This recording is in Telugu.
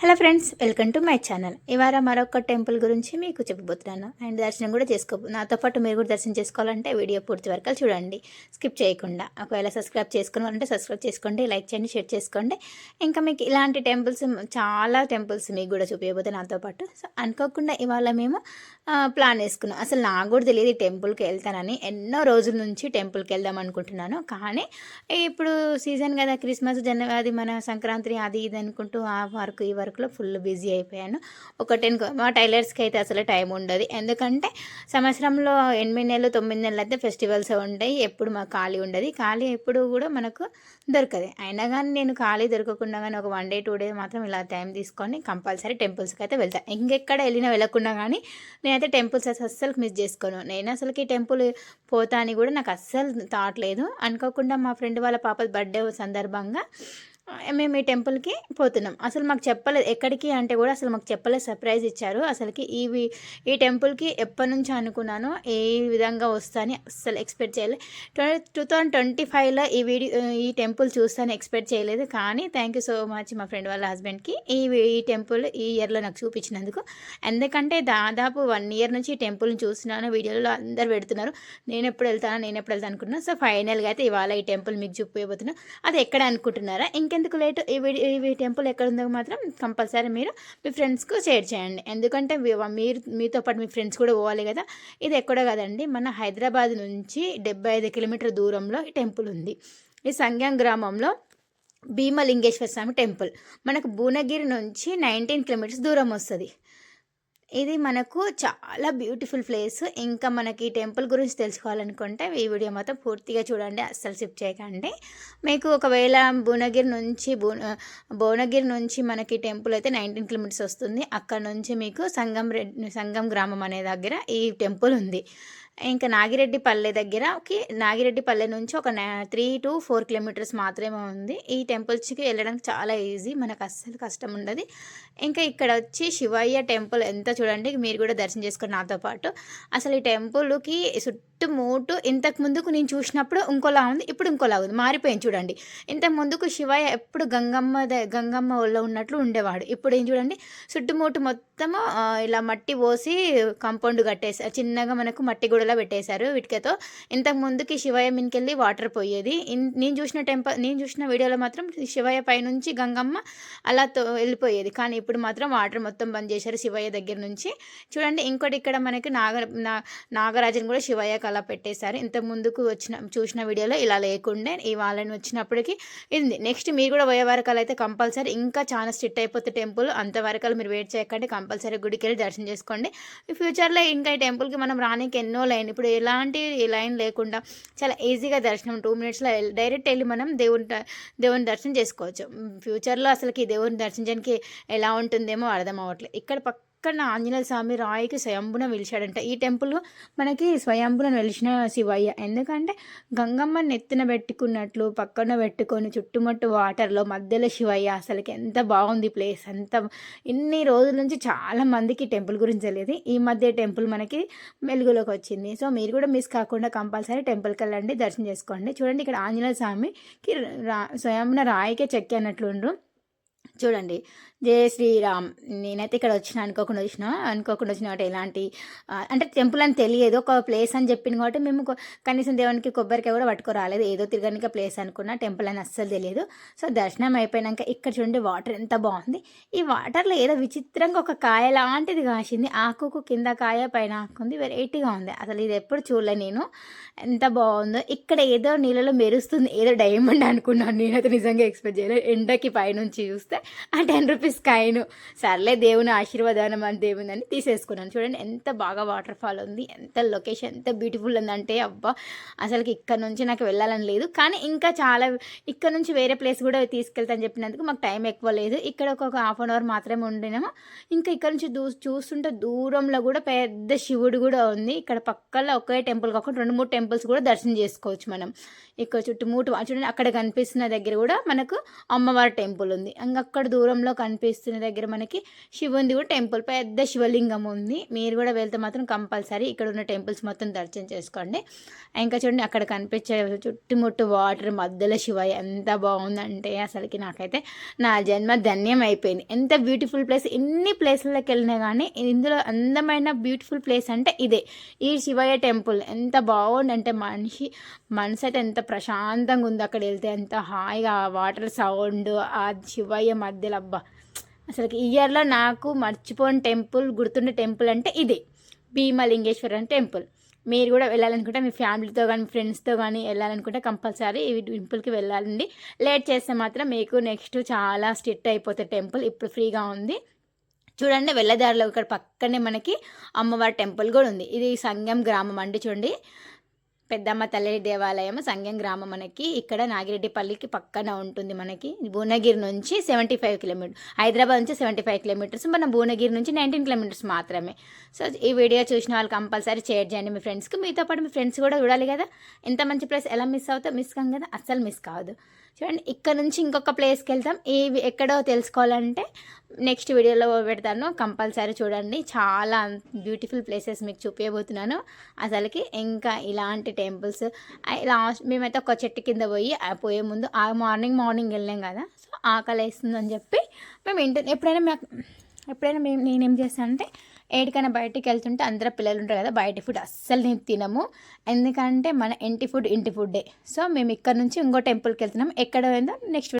Hello friends, welcome to my channel. ఇవాళ మరొక టెంపుల్ గురించి మీకు చెప్పబోతున్నాను. అండ్ దర్శనం కూడా నాతో పాటు మీరు కూడా దర్శనం చేసుకోవాలంటే వీడియో పూర్తి వరకు చూడండి, స్కిప్ చేయకుండా. ఒకవేళ సబ్స్క్రైబ్ చేసుకోవాలంటే సబ్స్క్రైబ్ చేసుకోండి, లైక్ చేయండి, షేర్ చేసుకోండి. ఇంకా మీకు ఇలాంటి టెంపుల్స్, చాలా టెంపుల్స్ మీకు కూడా చూపించబోతే నాతో పాటు. సో అనుకోకుండా ఇవాళ మేము ప్లాన్ వేసుకున్నాం. అసలు నాకు కూడా తెలియదు ఈ టెంపుల్కి వెళ్తానని. ఎన్నో రోజుల నుంచి టెంపుల్కి వెళ్దాం అనుకుంటున్నాను. కానీ ఇప్పుడు సీజన్ కదా, క్రిస్మస్, జనవరి, మన సంక్రాంతి అది ఇది అనుకుంటూ ఆ వరకు ఈ వర్క్లో ఫుల్ బిజీ అయిపోయాను. మా టైలర్స్కి అయితే అసలు టైం ఉండదు. ఎందుకంటే సంవత్సరంలో 8 నెలలు 9 నెలలు అయితే ఫెస్టివల్స్ ఉంటాయి. ఎప్పుడు మాకు ఖాళీ ఉండదు. ఖాళీ ఎప్పుడు కూడా మనకు దొరకదు. అయినా కానీ నేను ఖాళీ దొరకకుండా కానీ ఒక 1 డే 2 డే మాత్రం ఇలా టైం తీసుకొని కంపల్సరీ టెంపుల్స్కి అయితే వెళ్తాను. ఇంకెక్కడ వెళ్ళకుండా కానీ నేనైతే టెంపుల్స్ అస్సలు మిస్ చేసుకోను. నేను అసలుకి టెంపుల్ పోతా అని కూడా నాకు అస్సలు థాట్ లేదు. అనుకోకుండా మా ఫ్రెండ్ వాళ్ళ పాప బర్త్డే సందర్భంగా మేము ఈ టెంపుల్కి పోతున్నాం. అసలు మాకు చెప్పలేదు ఎక్కడికి అంటే కూడా, అసలు మాకు చెప్పలేదు. సర్ప్రైజ్ ఇచ్చారు. అసలుకి ఈ టెంపుల్కి ఎప్పటి నుంచి అనుకున్నానో ఏ విధంగా వస్తాను అస్సలు ఎక్స్పెక్ట్ చేయలేదు. 2025లో ఈ టెంపుల్ చూస్తాను ఎక్స్పెక్ట్ చేయలేదు. కానీ థ్యాంక్ యూ సో మచ్ మా ఫ్రెండ్ వాళ్ళ హస్బెండ్కి ఈ టెంపుల్ ఈ ఇయర్లో నాకు చూపించినందుకు. ఎందుకంటే దాదాపు 1 ఇయర్ నుంచి ఈ టెంపుల్ని చూస్తున్నాను. వీడియోలో అందరు పెడుతున్నారు, నేను ఎప్పుడు వెళ్తాను అనుకున్నాను. సో ఫైనల్గా అయితే ఇవాళ ఈ టెంపుల్ మీకు చూపించబోతున్నాను. అది ఎక్కడ అనుకుంటున్నారా? ఇంకెందుకు లేటు, ఈ టెంపుల్ ఎక్కడ ఉందో మాత్రం కంపల్సరీ మీరు మీ ఫ్రెండ్స్కు షేర్ చేయండి. ఎందుకంటే మీతో పాటు మీ ఫ్రెండ్స్ కూడా పోవాలి కదా. ఇది ఎక్కడో కదండి, మన హైదరాబాద్ నుంచి 75 కిలోమీటర్ దూరంలో ఈ టెంపుల్ ఉంది. ఈ సంగం గ్రామంలో భీమలింగేశ్వర స్వామి టెంపుల్. మనకు భువనగిరి నుంచి 19 కిలోమీటర్స్ దూరం వస్తుంది. ఇది మనకు చాలా బ్యూటిఫుల్ ప్లేస్. ఇంకా మనకి ఈ టెంపుల్ గురించి తెలుసుకోవాలనుకుంటే ఈ వీడియో మాత్రం పూర్తిగా చూడండి, అస్సలు స్కిప్ చేయకండి. మీకు ఒకవేళ భువనగిరి నుంచి మనకి టెంపుల్ అయితే 19 కిలోమీటర్స్ వస్తుంది. అక్కడ నుంచి మీకు సంగం గ్రామం అనే దగ్గర ఈ టెంపుల్ ఉంది. ఇంకా నాగిరెడ్డిపల్లె నుంచి ఒక 3 to 4 కిలోమీటర్స్ మాత్రమే ఉంది. ఈ టెంపుల్స్కి వెళ్ళడానికి చాలా ఈజీ, మనకు అస్సలు కష్టం ఉండదు. ఇంకా ఇక్కడ వచ్చి శివయ్య టెంపుల్ ఎంత చూడండి, మీరు కూడా దర్శనం చేసుకొని నాతో పాటు. అసలు ఈ టెంపుల్కి చుట్టుముట్టు ఇంతకు ముందుకు నేను చూసినప్పుడు ఇంకోలా ఉంది, ఇప్పుడు ఇంకోలా ఉంది, మారిపోయింది చూడండి. ఇంతకు ముందుకు శివయ్య ఎప్పుడు గంగమ్మ ఒళ్ళో ఉన్నట్లు ఉండేవాడు. ఇప్పుడు ఏం చూడండి, చుట్టుముట్టు మొత్తము ఇలా మట్టి పోసి కాంపౌండ్ కట్టేసారు. చిన్నగా మనకు మట్టి గూడలా పెట్టేశారు ఇటుకతో. ఇంతకు ముందుకి శివయ్య మీదకెళ్ళి వాటర్ పోయేది. నేను చూసిన వీడియోలో మాత్రం శివయ్య పైనుంచి గంగమ్మ అలా వెళ్ళిపోయేది. కానీ ఇప్పుడు మాత్రం వాటర్ మొత్తం బంద్ చేశారు శివయ్య దగ్గర నుంచి. చూడండి, ఇంకోటి ఇక్కడ మనకి నాగరాజుని కూడా శివయ్యకి అలా పెట్టేశారు. ఇంతకు ముందుకు చూసిన వీడియోలో ఇలా లేకుండే, వాళ్ళని వచ్చినప్పటికీ ఇది. నెక్స్ట్ మీరు కూడా పోయే వరకాలు అయితే కంపల్సరీ, ఇంకా చాలా స్ట్రిక్ట్ అయిపోతే టెంపుల్, అంతవరకాలు మీరు వెయిట్ చేయకండి. కంపల్సరీ గుడికి వెళ్ళి దర్శనం చేసుకోండి. ఈ ఫ్యూచర్లో ఇంకా ఈ టెంపుల్కి మనం రానికి ఎన్నో లైన్, ఇప్పుడు ఎలాంటి లైన్ లేకుండా చాలా ఈజీగా దర్శనం 2 మినిట్స్లో డైరెక్ట్ వెళ్ళి మనం దేవుని దర్శనం చేసుకోవచ్చు. ఫ్యూచర్లో అసలుకి దేవుని దర్శించడానికి ఎలా ఉంటుందేమో అర్థం అవ్వట్లేదు. ఇక్కడ పక్కన ఆంజనేయ స్వామి రాయికి స్వయంభున వెలిచాడంట. ఈ టెంపుల్ మనకి స్వయంభున వెలిచిన శివయ్య. ఎందుకంటే గంగమ్మ నెత్తిన పెట్టుకున్నట్లు పక్కన పెట్టుకొని చుట్టుముట్టు వాటర్లో మధ్యలో శివయ్య. అసలుకి ఎంత బాగుంది ప్లేస్. ఇన్ని రోజుల నుంచి చాలా మందికి టెంపుల్ గురించి తెలియదు. ఈ మధ్య టెంపుల్ మనకి వెలుగులోకి వచ్చింది. సో మీరు కూడా మిస్ కాకుండా కంపల్సరీ టెంపుల్కి వెళ్ళండి, దర్శనం చేసుకోండి. చూడండి, ఇక్కడ ఆంజనేయ స్వామికి స్వయంభున రాయికే చెక్కి అన్నట్లుండ్రు. చూడండి, జయ శ్రీరామ్. నేనైతే ఇక్కడ అనుకోకుండా వచ్చిన కాబట్టి ఎలాంటి అంటే టెంపుల్ అని తెలియదు, ఒక ప్లేస్ అని చెప్పింది కాబట్టి మేము కనీసం దేవునికి కొబ్బరికాయ కూడా పట్టుకోరాలేదు. ఏదో తిరగడానికి ప్లేస్ అనుకున్నా, టెంపుల్ అని అస్సలు తెలియదు. సో దర్శనం అయిపోయాక ఇక్కడ చూడండి, వాటర్ ఎంత బాగుంది. ఈ వాటర్లో ఏదో విచిత్రంగా ఒక కాయ లాంటిది కాసింది. ఆకుకు కింద కాయ, పైన ఆకుంది, వెరైటీగా ఉంది. అసలు ఇది ఎప్పుడు చూడలే నేను, ఎంత బాగుందో. ఇక్కడ ఏదో నీళ్ళలో మెరుస్తుంది, ఏదో డైమండ్ అనుకున్నాను నేనైతే, నిజంగా ఎక్స్పెక్ట్ చేయలేదు. ఎండకి పైనుంచి చూస్తే ఆ 10 రూపీస్ కాయను. సర్లే, దేవుని ఆశీర్వాదం అని దేవుందని తీసేసుకున్నాను. చూడండి ఎంత బాగా వాటర్ ఫాల్ ఉంది, ఎంత లొకేషన్ ఎంత బ్యూటిఫుల్ ఉందంటే అబ్బా, అసలుకి ఇక్కడ నుంచి నాకు వెళ్ళాలని లేదు. కానీ ఇంకా చాలా ఇక్కడ నుంచి వేరే ప్లేస్ కూడా తీసుకెళ్తాను చెప్పినందుకు మాకు టైం ఎక్కువ లేదు. ఇక్కడ ఒక 1/2 అవర్ మాత్రమే ఉండినాము. ఇంకా ఇక్కడ నుంచి చూస్తుంటే దూరంలో కూడా పెద్ద శివుడు కూడా ఉంది. ఇక్కడ పక్కన ఒకే టెంపుల్ కాకుండా 2-3 టెంపుల్స్ కూడా దర్శనం చేసుకోవచ్చు మనం. ఇక్కడ చుట్టుముట్టు చూడండి, అక్కడ కనిపిస్తున్న దగ్గర కూడా మనకు అమ్మవారి టెంపుల్ ఉంది. ఇంకా అక్కడ దూరంలో కనిపిస్తున్న దగ్గర మనకి శివుంది కూడా టెంపుల్, పెద్ద శివలింగం ఉంది. మీరు కూడా వెళ్తే మాత్రం కంపల్సరీ ఇక్కడ ఉన్న టెంపుల్స్ మొత్తం దర్శనం చేసుకోండి. ఇంకా చూడండి అక్కడ కనిపించే చుట్టుముట్టు వాటర్ మధ్యలో శివయ్య ఎంత బాగుందంటే అసలుకి నాకైతే నా జన్మ ధన్యం అయిపోయింది. ఎంత బ్యూటిఫుల్ ప్లేస్. ఎన్ని ప్లేస్లకి వెళ్ళినా కానీ ఇందులో అందమైన బ్యూటిఫుల్ ప్లేస్ అంటే ఇదే, ఈ శివయ్య టెంపుల్. ఎంత బాగుందంటే మనసు అయితే ఎంత ప్రశాంతంగా ఉంది అక్కడ వెళ్తే, ఎంత హాయిగా వాటర్ సౌండ్, ఆ శివయ్య మధ్యలో. అబ్బా అసలుకి ఇయర్లో నాకు మర్చిపోని టెంపుల్, గుర్తుండే టెంపుల్ అంటే ఇదే, భీమలింగేశ్వరం టెంపుల్. మీరు కూడా వెళ్ళాలనుకుంటే మీ ఫ్యామిలీతో కానీ ఫ్రెండ్స్తో కానీ వెళ్ళాలనుకుంటే కంపల్సరీ ఈ టెంపుల్కి వెళ్ళాలండి. లేట్ చేస్తే మాత్రం మీకు నెక్స్ట్ చాలా స్ట్రిక్ట్ అయిపోతుంది టెంపుల్. ఇప్పుడు ఫ్రీగా ఉంది చూడండి. వెళ్ళదారిలో ఇక్కడ పక్కనే మనకి అమ్మవారి టెంపుల్ కూడా ఉంది. ఇది సంగం గ్రామం అండి. చూడండి పెద్దమ్మ తల్లి దేవాలయం సంగం గ్రామం మనకి ఇక్కడ నాగిరెడ్డిపల్లికి పక్కన ఉంటుంది. మనకి భువనగిరి నుంచి 75 కిలోమీటర్స్, హైదరాబాద్ నుంచి 75 కిలోమీటర్స్, మన భువనగిరి నుంచి 19 కిలోమీటర్స్ మాత్రమే. సో ఈ వీడియో చూసిన వాళ్ళు కంపల్సరీ షేర్ చేయండి మీ ఫ్రెండ్స్కి. మీతో పాటు మీ ఫ్రెండ్స్ కూడా చూడాలి కదా. ఎంత మంచి ప్లేస్, ఎలా మిస్ అవుతా, మిస్ కాం కదా, అస్సలు మిస్ కావద్దు. చూడండి ఇక్కడ నుంచి ఇంకొక ప్లేస్కి వెళ్తాం. ఇవి ఎక్కడో తెలుసుకోవాలంటే నెక్స్ట్ వీడియోలో పెడతాను, కంపల్సరీ చూడండి. చాలా బ్యూటిఫుల్ ప్లేసెస్ మీకు చూపించబోతున్నాను అసలుకి. ఇంకా ఇలాంటి టెంపుల్స్ లాస్ట్ మేమైతే ఒక చెట్టు కింద పోయే ముందు మార్నింగ్ వెళ్ళాం కదా, సో ఆకలి వేస్తుందని చెప్పి మేము ఎప్పుడైనా నేనేం చేస్తానంటే 7కైనా బయటికి వెళ్తుంటే అందరూ పిల్లలు ఉంటారు కదా, బయట ఫుడ్ అస్సలు నేను తినము. ఎందుకంటే మన ఇంటి ఫుడ్ ఇంటి ఫుడ్డే. సో మేము ఇక్కడ నుంచి ఇంకో టెంపుల్కి వెళ్తున్నాం. ఎక్కడ పోయిందో నెక్స్ట్